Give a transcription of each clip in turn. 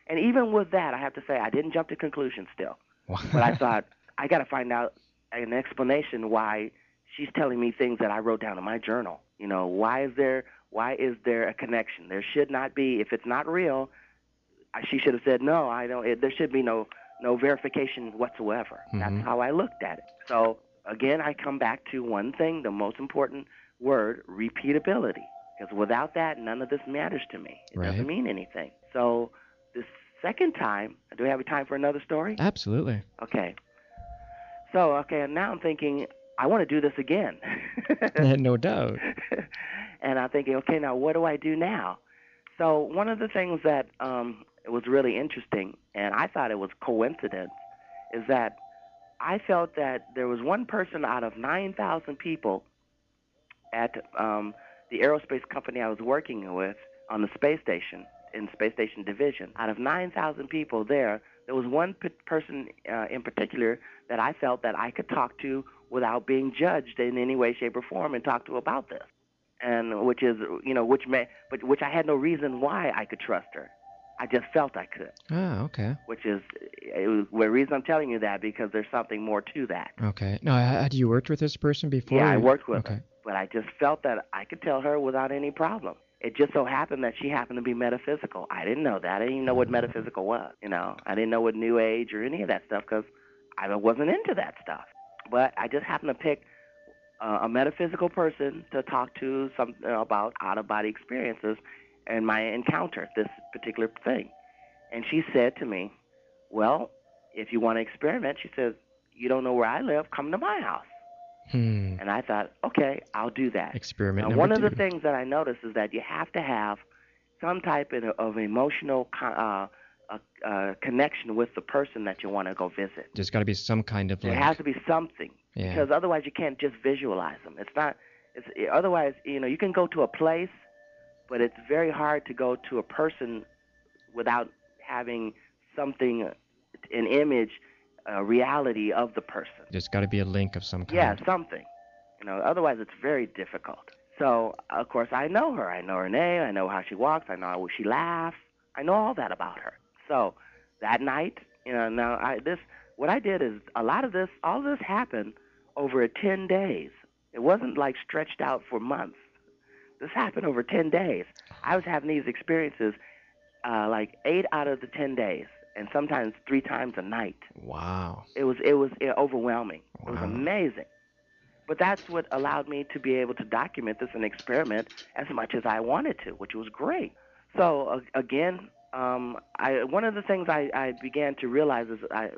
And even with that, I have to say I didn't jump to conclusions still. But I thought I got to find out an explanation why she's telling me things that I wrote down in my journal. Why is there a connection? There should not be. If it's not real, she should have said no. I don't. There should be no verification whatsoever. That's Mm-hmm. how I looked at it. So again, I come back to one thing, the most important word, repeatability. Because without that, none of this matters to me. It Right. doesn't mean anything. So this second time, do we have time for another story? Absolutely. Okay. So, okay, now I'm thinking, I want to do this again. No doubt. And I'm thinking, okay, now what do I do now? So one of the things that it was really interesting, and I thought it was coincidence, is that I felt that there was one person out of 9,000 people at the aerospace company I was working with on the space station, in Space Station Division. Out of 9,000 people there was one person in particular that I felt that I could talk to without being judged in any way, shape, or form, and talk to about this. And which is, which I had no reason why I could trust her. I just felt I could. Ah, okay. Which is the reason I'm telling you that, because there's something more to that. Okay. Now, had you worked with this person before? Yeah, I worked with Okay. her, but I just felt that I could tell her without any problem. It just so happened that she happened to be metaphysical. I didn't know that. I didn't even know what metaphysical was. I didn't know what New Age or any of that stuff, because I wasn't into that stuff. But I just happened to pick a metaphysical person to talk to about out-of-body experiences and my encounter, this particular thing. And she said to me, well, if you want to experiment, she says, you don't know where I live, come to my house. And I thought, okay, I'll do that. Experiment Now, number one of the two. things that I noticed is that you have to have some type of emotional connection with the person that you want to go visit. There's got to be some kind of There link. has to be something, Yeah. because otherwise you can't just visualize them. It's not. It's otherwise, you can go to a place, but it's very hard to go to a person without having something, an image, a reality of the person. There's got to be a link of some kind. Yeah, something. Otherwise it's very difficult. So, of course, I know her. I know her name. I know how she walks. I know how she laughs. I know all that about her. So that night, what I did is all this happened over 10 days. It wasn't like stretched out for months. This happened over 10 days. I was having these experiences like 8 out of the 10 days, and sometimes 3 times a night. Wow. It was overwhelming. Wow. It was amazing. But that's what allowed me to be able to document this and experiment as much as I wanted to, which was great. So again, one of the things I began to realize is I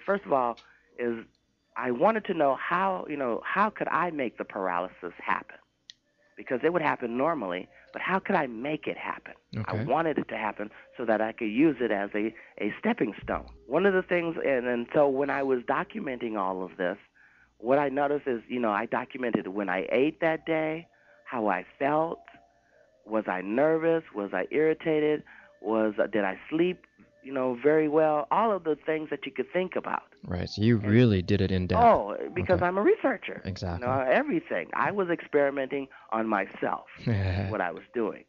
first of all is I wanted to know how could I make the paralysis happen, because it would happen normally, but how could I make it happen? Okay. I wanted it to happen so that I could use it as a stepping stone. One of the things, and so when I was documenting all of this, what I noticed is, I documented when I ate that day, how I felt. Was I nervous? Was I irritated? Did I sleep, very well? All of the things that you could think about. Right. So you really did it in depth. Oh, because Okay. I'm a researcher. Exactly. Everything. I was experimenting on myself. What I was doing.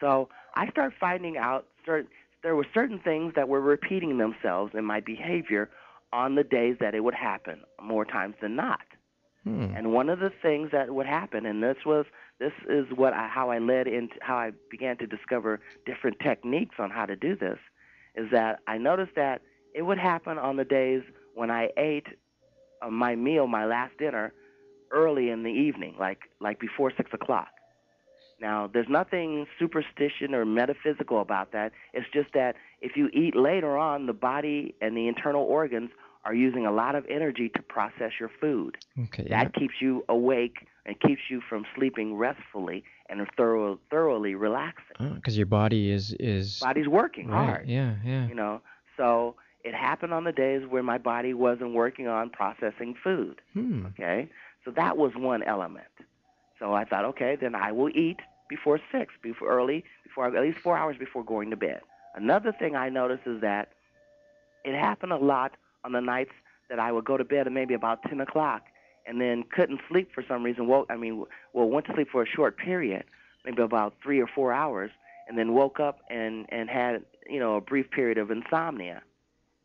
So I started finding out there were certain things that were repeating themselves in my behavior on the days that it would happen, more times than not. And one of the things that would happen, and this is how I began to discover different techniques on how to do this, is that I noticed that it would happen on the days when I ate my meal, my last dinner, early in the evening, like before 6 o'clock. Now, there's nothing superstition or metaphysical about that. It's just that if you eat later on, the body and the internal organs are using a lot of energy to process your food. Okay. That keeps you awake and keeps you from sleeping restfully and thoroughly relaxing. Because your body is body's working right. hard. Yeah. So it happened on the days where my body wasn't working on processing food. Okay, so that was one element. So I thought, okay, then I will eat before 6, before at least 4 hours before going to bed. Another thing I noticed is that it happened a lot on the nights that I would go to bed at maybe about 10 o'clock and then couldn't sleep for some reason. Went to sleep for a short period, maybe about 3 or 4 hours, and then woke up and had, a brief period of insomnia,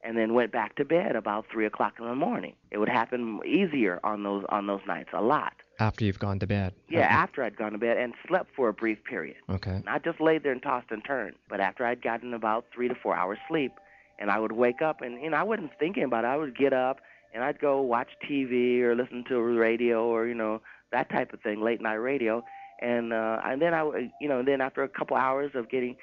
and then went back to bed about 3 o'clock in the morning. It would happen easier on those nights, a lot. After you've gone to bed. Yeah, after I'd gone to bed and slept for a brief period. Okay. Not just laid there and tossed and turned, but after I'd gotten about 3 to 4 hours sleep, and I would wake up, and I wasn't thinking about it. I would get up and I'd go watch TV or listen to radio or that type of thing, late night radio, and then then after a couple hours of getting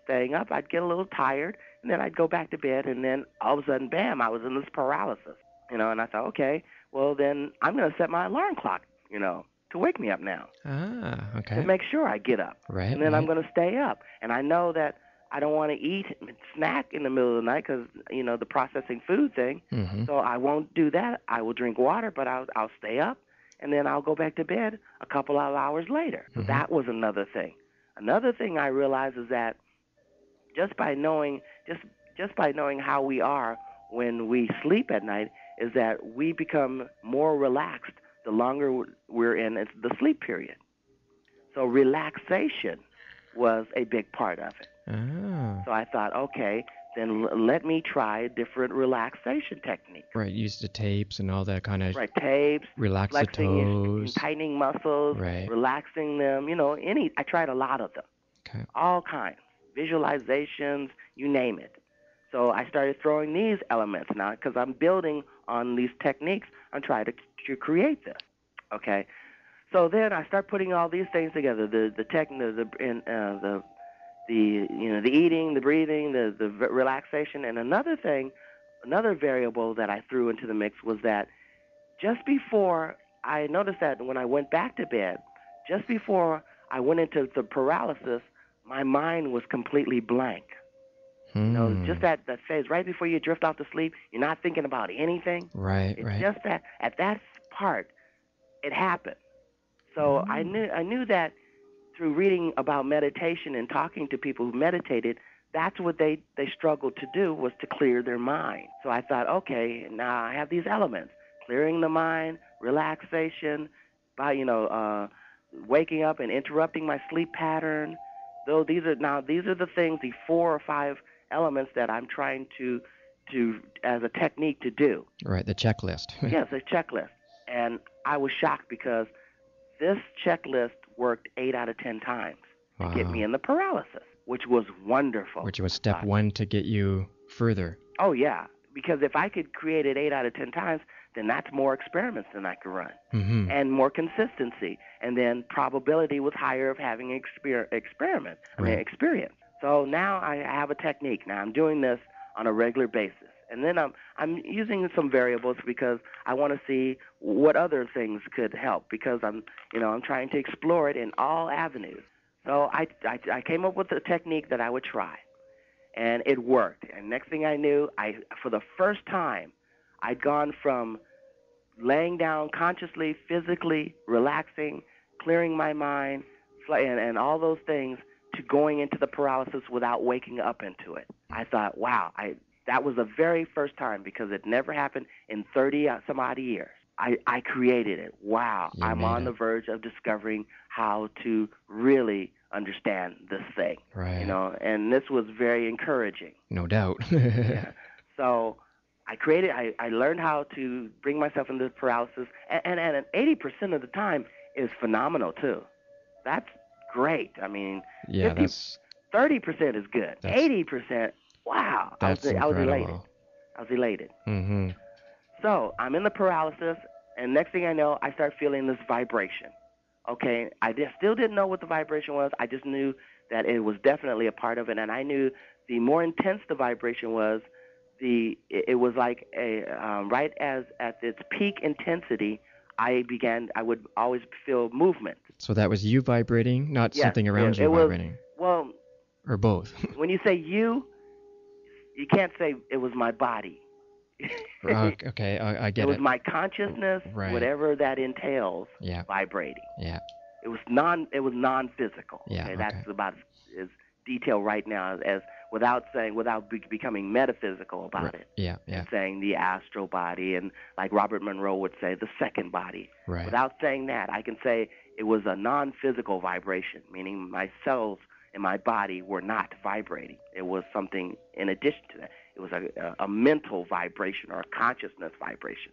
staying up, I'd get a little tired, and then I'd go back to bed, and then all of a sudden, bam, I was in this paralysis, and I thought, okay, well then I'm going to set my alarm clock, to wake me up now. Ah, okay. To make sure I get up. Right. And then I'm going to stay up. And I know that I don't want to eat and snack in the middle of the night because, the processing food thing. Mm-hmm. So I won't do that. I will drink water, but I'll stay up, and then I'll go back to bed a couple of hours later. So that was another thing. Another thing I realized is that just by knowing how we are when we sleep at night is that we become more relaxed the longer we're in the sleep period. So relaxation was a big part of it. Ah. So I thought, okay, then let me try different relaxation techniques. Right, use the tapes and all that kind of... Right, tapes. Relax the toes. Tightening muscles. Right. Relaxing them. I tried a lot of them. Okay. All kinds. Visualizations, you name it. So I started throwing these elements now because I'm building on these techniques. I'm trying to create this. Okay. So then I start putting all these things together: the eating, the breathing, the relaxation, and another variable that I threw into the mix was that just before I noticed that when I went back to bed, just before I went into the paralysis, my mind was completely blank. Just that phase right before you drift off to sleep, you're not thinking about anything. Right, it's just that at that part, it happened. So I knew that through reading about meditation and talking to people who meditated, that's what they struggled to do, was to clear their mind. So I thought, okay, now I have these elements: clearing the mind, relaxation, by waking up and interrupting my sleep pattern. Though these are the things, the 4 or 5 elements that I'm trying to as a technique to do. Right, the checklist. Yes, a checklist. And I was shocked because this checklist worked 8 out of 10 times to get me in the paralysis, which was wonderful. Which was step 1 to get you further. Oh, yeah. Because if I could create it 8 out of 10 times, then that's more experiments than I could run. Mm-hmm. And more consistency. And then probability was higher of having experience. So now I have a technique. Now I'm doing this on a regular basis. And then I'm using some variables because I want to see what other things could help, because I'm trying to explore it in all avenues. So I came up with a technique that I would try, and it worked. And next thing I knew, for the first time, I'd gone from laying down consciously, physically, relaxing, clearing my mind, and all those things, to going into the paralysis without waking up into it. I thought, wow, that was the very first time, because it never happened in 30 some odd years. I created it. Wow, I'm on the verge of discovering how to really understand this thing. Right. And this was very encouraging. No doubt. Yeah. So I learned how to bring myself into paralysis, and 80% of the time is phenomenal too. That's great. I mean, yeah, 30% is good. 80%, wow. That's incredible. I was elated. Mm-hmm. So I'm in the paralysis, and next thing I know, I start feeling this vibration. Okay, I still didn't know what the vibration was. I just knew that it was definitely a part of it, and I knew the more intense the vibration was, it was like right at its peak intensity, I would always feel movement. So that was you vibrating, not something around you vibrating? Well, or both? When you say you can't say it was my body. Okay, I get it. It was my consciousness, whatever that entails, vibrating. Yeah. It was non-physical. Yeah. Okay? That's about as detailed right now as without becoming metaphysical about it. Yeah. And saying the astral body, and like Robert Monroe would say, the second body. Right. Without saying that, I can say it was a non-physical vibration, meaning my cells in my body were not vibrating. It was something in addition to that. It was a mental vibration or a consciousness vibration,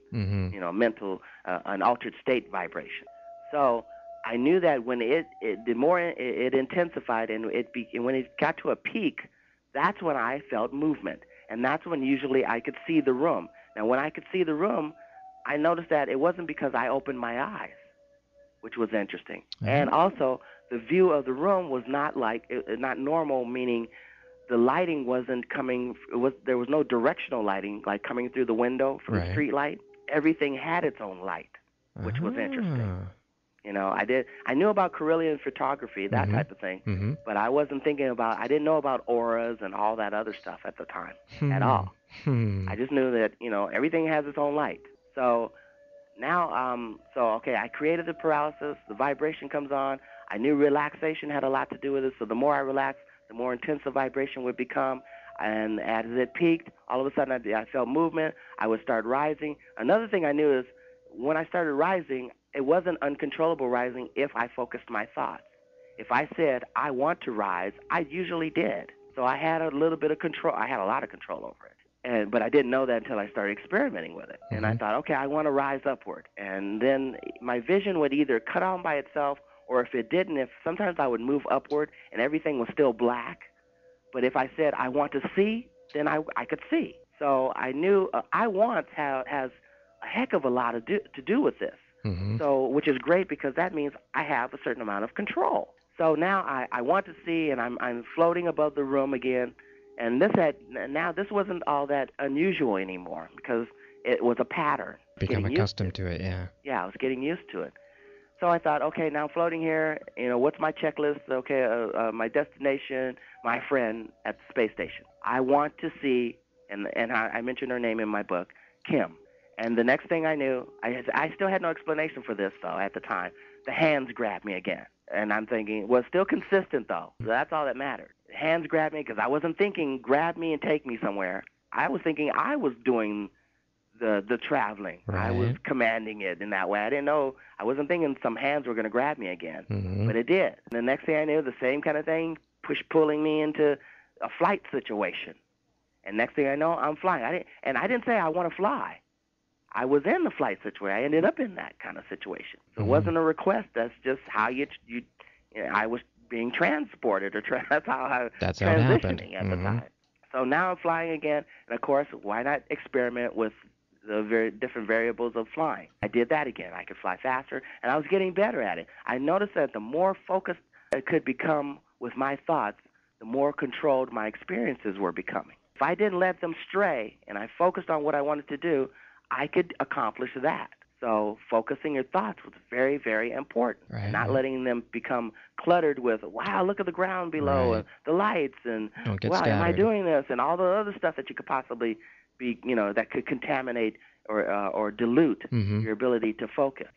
mental, an altered state vibration. So I knew that when the more it intensified and when it got to a peak, that's when I felt movement. And that's when usually I could see the room. Now, when I could see the room, I noticed that it wasn't because I opened my eyes, which was interesting. Mm-hmm. And also, the view of the room was not normal, meaning the lighting wasn't coming. There was no directional lighting, like coming through the window from the street light. Everything had its own light, which was interesting. I knew about Carillion photography, that type of thing, but I I didn't know about auras and all that other stuff at the time at all. I just knew that, everything has its own light. So now, I created the paralysis, the vibration comes on. I knew relaxation had a lot to do with it, so the more I relaxed, the more intense the vibration would become. And as it peaked, all of a sudden I felt movement. I would start rising. Another thing I knew is when I started rising, it wasn't uncontrollable rising if I focused my thoughts. If I said, I want to rise, I usually did. So I had a little bit of control. I had a lot of control over it. But I didn't know that until I started experimenting with it. And I thought, okay, I want to rise upward. And then my vision would either cut on by itself, or if it didn't, sometimes I would move upward and everything was still black. But if I said, I want to see, then I could see. So I knew I want has a heck of a lot to do with this. So, which is great because that means I have a certain amount of control. So now I want to see, and I'm floating above the room again. And this wasn't all that unusual anymore because it was a pattern. Become accustomed to it, yeah. Yeah, I was getting used to it. So I thought, okay, now I'm floating here. What's my checklist? Okay, my destination, my friend at the space station. I want to see, and I mentioned her name in my book, Kim. And the next thing I knew, I still had no explanation for this, though, at the time. The hands grabbed me again. And I'm thinking, well, it's still consistent, though. So that's all that mattered. The hands grabbed me because I wasn't thinking, grab me and take me somewhere. I was thinking I was doing the traveling. Right. I was commanding it in that way. I didn't know. I wasn't thinking some hands were going to grab me again. But it did. And the next thing I knew, the same kind of thing, pulling me into a flight situation. And next thing I know, I'm flying. I didn't say I want to fly. I was in the flight situation. I ended up in that kind of situation. So it wasn't a request. That's just how I was being transported, that's how I was transitioning at the time. So now I'm flying again, and of course, why not experiment with the very different variables of flying? I did that again. I could fly faster, and I was getting better at it. I noticed that the more focused I could become with my thoughts, the more controlled my experiences were becoming. If I didn't let them stray, and I focused on what I wanted to do, I could accomplish that. So focusing your thoughts was very, very important. Right. Not letting them become cluttered with, wow, look at the ground below, and the lights, and wow, scattered. am I doing this, and all the other stuff that you could possibly be, that could contaminate or dilute your ability to focus.